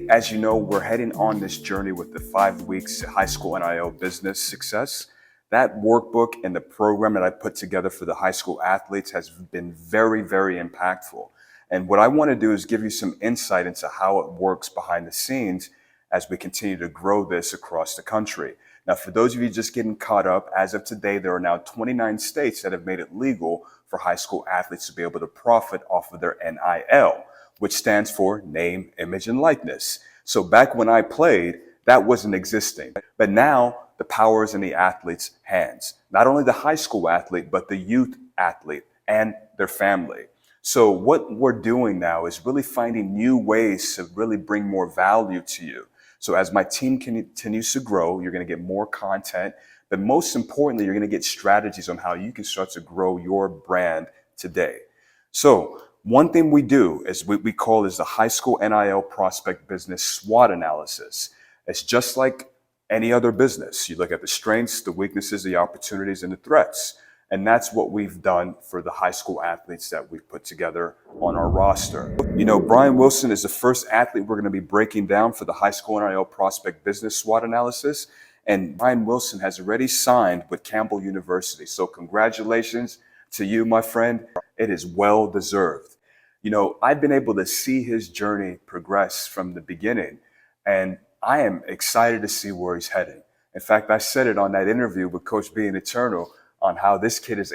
As you know, we're heading on this journey with the 5 weeks high school NIL business success. That workbook and the program that I put together for the high school athletes has been very, very impactful. And what I want to do is give you some insight into how it works behind the scenes as we continue to grow this across the country. Now, for those of you just getting caught up, as of today, there are now 29 states that have made it legal for high school athletes to be able to profit off of their NIL, which stands for name, image, and likeness. So back when I played, that wasn't existing. But now the power is in the athlete's hands. Not only the high school athlete, but the youth athlete and their family. So what we're doing now is really finding new ways to really bring more value to you. So as my team continues to grow, you're going to get more content, but most importantly, you're going to get strategies on how you can start to grow your brand today. So one thing we do is we call is the high school NIL prospect business SWOT analysis. It's just like any other business. You look at the strengths, the weaknesses, the opportunities, and the threats. And that's what we've done for the high school athletes that we've put together on our roster. You know, Bryan Wilson is the first athlete we're going to be breaking down for the high school NIL prospect business SWOT analysis. And Bryan Wilson has already signed with Campbell University. So congratulations to you, my friend. It is well deserved. You know, I've been able to see his journey progress from the beginning, and I am excited to see where he's heading. In fact, I said it on that interview with Coach Being Eternal on how this kid is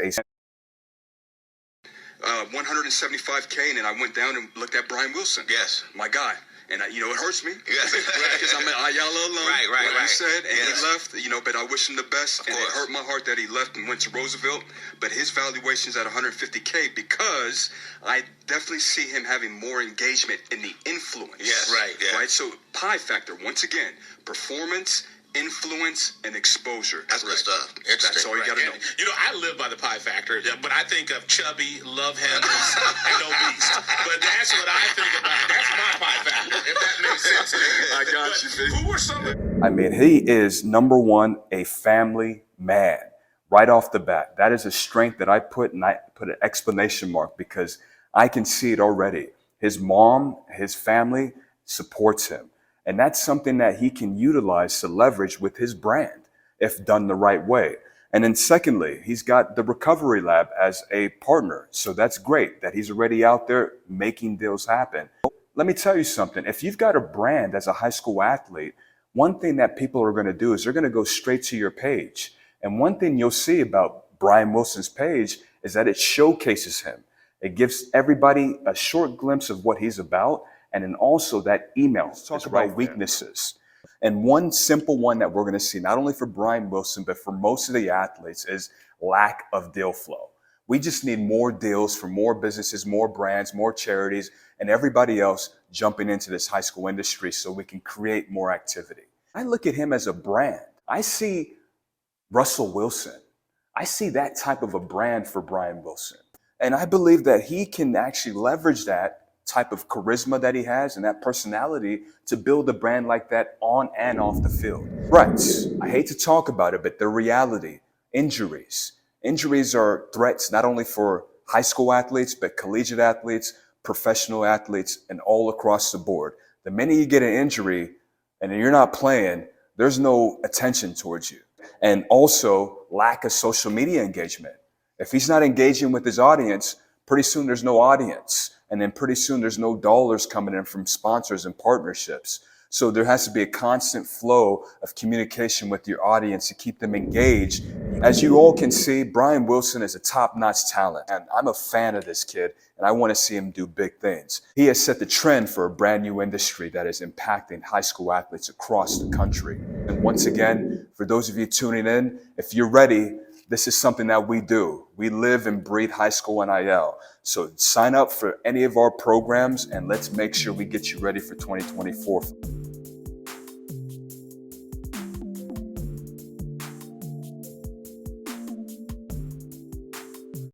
175K, and then I went down and looked at Bryan Wilson. Yes. My guy. And, it hurts me. Yes. Because I'm at Ayala alone. Right. He said, and yes. he left, but I wish him the best. Of and course. It hurt my heart that he left and went to Roosevelt. But his valuation's at 150K because I definitely see him having more engagement in the influence. Yes. Right. Yeah. Right? So, pie factor, once again, performance, influence, and exposure. That's good stuff. Interesting. That's all you got to know. I live by the pie factor, but I think of chubby, love handles, and obese. But that's what I think about. That's my pie factor, if that makes sense. I got you. Who were some of I mean, he is number one, a family man right off the bat. That is a strength that I put an exclamation mark because I can see it already. His mom, his family supports him. And that's something that he can utilize to leverage with his brand if done the right way. And then secondly, he's got the recovery lab as a partner. So that's great that he's already out there making deals happen. Let me tell you something. If you've got a brand as a high school athlete, one thing that people are going to do is they're going to go straight to your page. And one thing you'll see about Bryan Wilson's page is that it showcases him. It gives everybody a short glimpse of what he's about. And then also that email. Let's talk about weaknesses. And one simple one that we're going to see, not only for Bryan Wilson, but for most of the athletes, is lack of deal flow. We just need more deals for more businesses, more brands, more charities, and everybody else jumping into this high school industry so we can create more activity. I look at him as a brand. I see Russell Wilson. I see that type of a brand for Bryan Wilson. And I believe that he can actually leverage that type of charisma that he has and that personality to build a brand like that on and off the field. Threats. I hate to talk about it, but the reality. Injuries. Injuries are threats not only for high school athletes, but collegiate athletes, professional athletes, and all across the board. The minute you get an injury and you're not playing, there's no attention towards you. And also lack of social media engagement. If he's not engaging with his audience, pretty soon there's no audience. And then pretty soon there's no dollars coming in from sponsors and partnerships. So there has to be a constant flow of communication with your audience to keep them engaged. As you all can see, Bryan Wilson is a top-notch talent. And I'm a fan of this kid, and I want to see him do big things. He has set the trend for a brand new industry that is impacting high school athletes across the country. And once again, for those of you tuning in, if you're ready, this is something that we do. We live and breathe high school NIL. So sign up for any of our programs and let's make sure we get you ready for 2024.